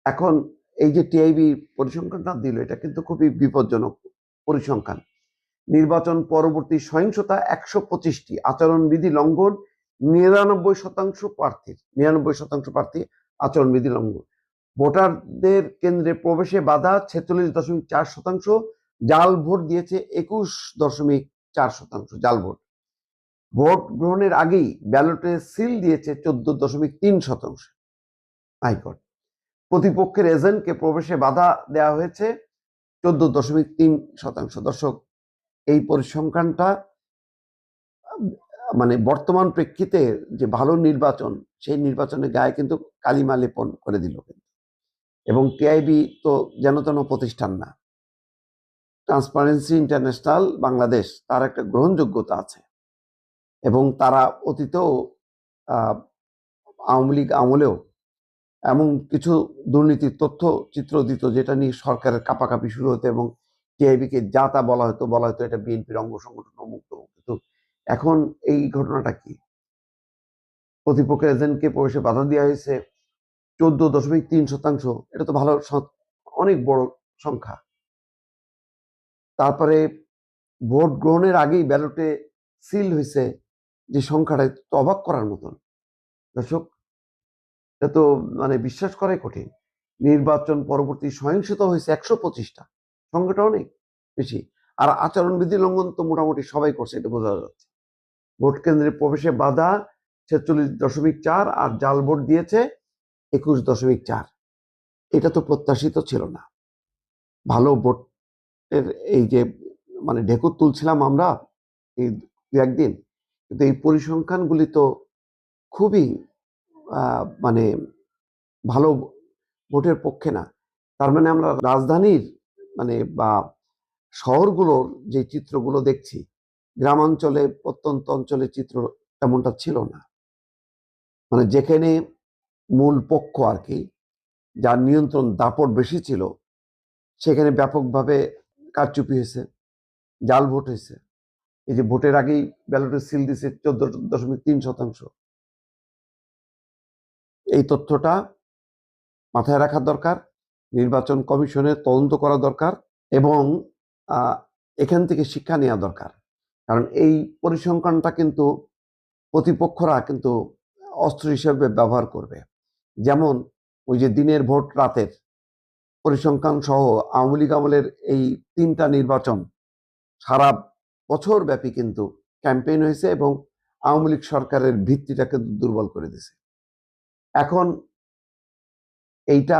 এখন এই যে টিআইবি পরিসংখ্যানটা দিল, এটা কিন্তু খুবই বিপজ্জনক পরিসংখ্যান। নির্বাচন পরবর্তী সহিংসতা ১২৫টি, আচরণবিধি লঙ্ঘন ৯৯% প্রার্থী আচরণবিধি লঙ্ঘন। ভোটারদের কেন্দ্রে প্রবেশে বাধা ৪৬.৪%, জাল ভোট দিয়েছে ২১.৪%, জাল ভোট। ভোট গ্রহণের আগেই ব্যালটে সিল দিয়েছে ১৪.৩%। হাইকোর্ট প্রতিপক্ষের এজেন্টকে প্রবেশে বাধা দেওয়া হয়েছে ১৪.৩%। দর্শক, এই পরিসংখ্যানটা মানে বর্তমান প্রেক্ষিতে যে ভালো নির্বাচন, সেই নির্বাচনের গায়ে কিন্তু কালিমা লেপন করে দিল। এবং টিআইবি তো যেন তেন প্রতিষ্ঠান না, ট্রান্সপারেন্সি ইন্টারন্যাশনাল বাংলাদেশ, তার একটা গ্রহণযোগ্যতা আছে। এবং তারা অতীতেও আওয়ামী লীগ আমলেও এমন কিছু দুর্নীতির তথ্য চিত্র দিত, যেটা নিয়ে সরকারের কাপাকাপি শুরু হতো এবং টিআইবিকে যা তা বলা হতো এটা বিএনপির অঙ্গ সংগঠন মুক্ত। কিন্তু এখন এই ঘটনাটা কি? প্রতিপক্ষের এজেন্টকে প্রবেশে বাধা দেওয়া হয়েছে ১৪.৩%। এটা তো ভালো, অনেক বড় সংখ্যা। তারপরে ভোট গ্রহণের আগেই ব্যালটে সিল হয়েছে, যে সংখ্যাটা তো অবাক করার মতন। দর্শক, এটা তো মানে বিশ্বাস করাই কঠিন। নির্বাচন পরবর্তী সহিংসতা হয়েছে ১২৫টা, সংখ্যাটা অনেক বেশি। আর আচরণবিধি লঙ্ঘন তো মোটামুটি সবাই করছে, এটা বোঝা যাচ্ছে। ভোট কেন্দ্রে প্রবেশে বাধা ৪৬.৪, আর জাল ভোট দিয়েছে ২১.৪। এটা তো প্রত্যাশিত ছিল না। ভালো ভোটের এই যে মানে ঢেকুর তুলছিলাম আমরা এই একদিন, কিন্তু এই পরিসংখ্যানগুলি তো খুবই মানে ভালো ভোটের পক্ষে না। তার মানে আমরা রাজধানীর মানে বা শহরগুলোর যে চিত্রগুলো দেখছি, গ্রামাঞ্চলে প্রত্যন্ত অঞ্চলের চিত্র তেমনটা ছিল না। মানে যেখানে মূল পক্ষ আর কি, যার নিয়ন্ত্রণ দাপট বেশি ছিল, সেখানে ব্যাপকভাবে কারচুপি হয়েছে, জাল ভোট হয়েছে। এই যে ভোটের আগেই ব্যালটে সিল দিছে ১৪.৩%। এই তথ্যটা মাথায় রাখা দরকার, নির্বাচন কমিশনের তদন্ত করা দরকার এবং এখান থেকে শিক্ষা নেওয়া দরকার। কারণ এই পরিসংখ্যানটা কিন্তু প্রতিপক্ষরা কিন্তু অস্ত্র হিসেবে ব্যবহার করবে। যেমন ওই যে দিনের ভোট রাতের পরিসংখ্যান সহ আওয়ামী লীগ আমলের এই ৩টা নির্বাচন সারা বছর ব্যাপী কিন্তু ক্যাম্পেইন হয়েছে এবং আওয়ামী লীগ সরকারের ভিত্তিটাকে দুর্বল করে দিয়েছে। এখন এইটা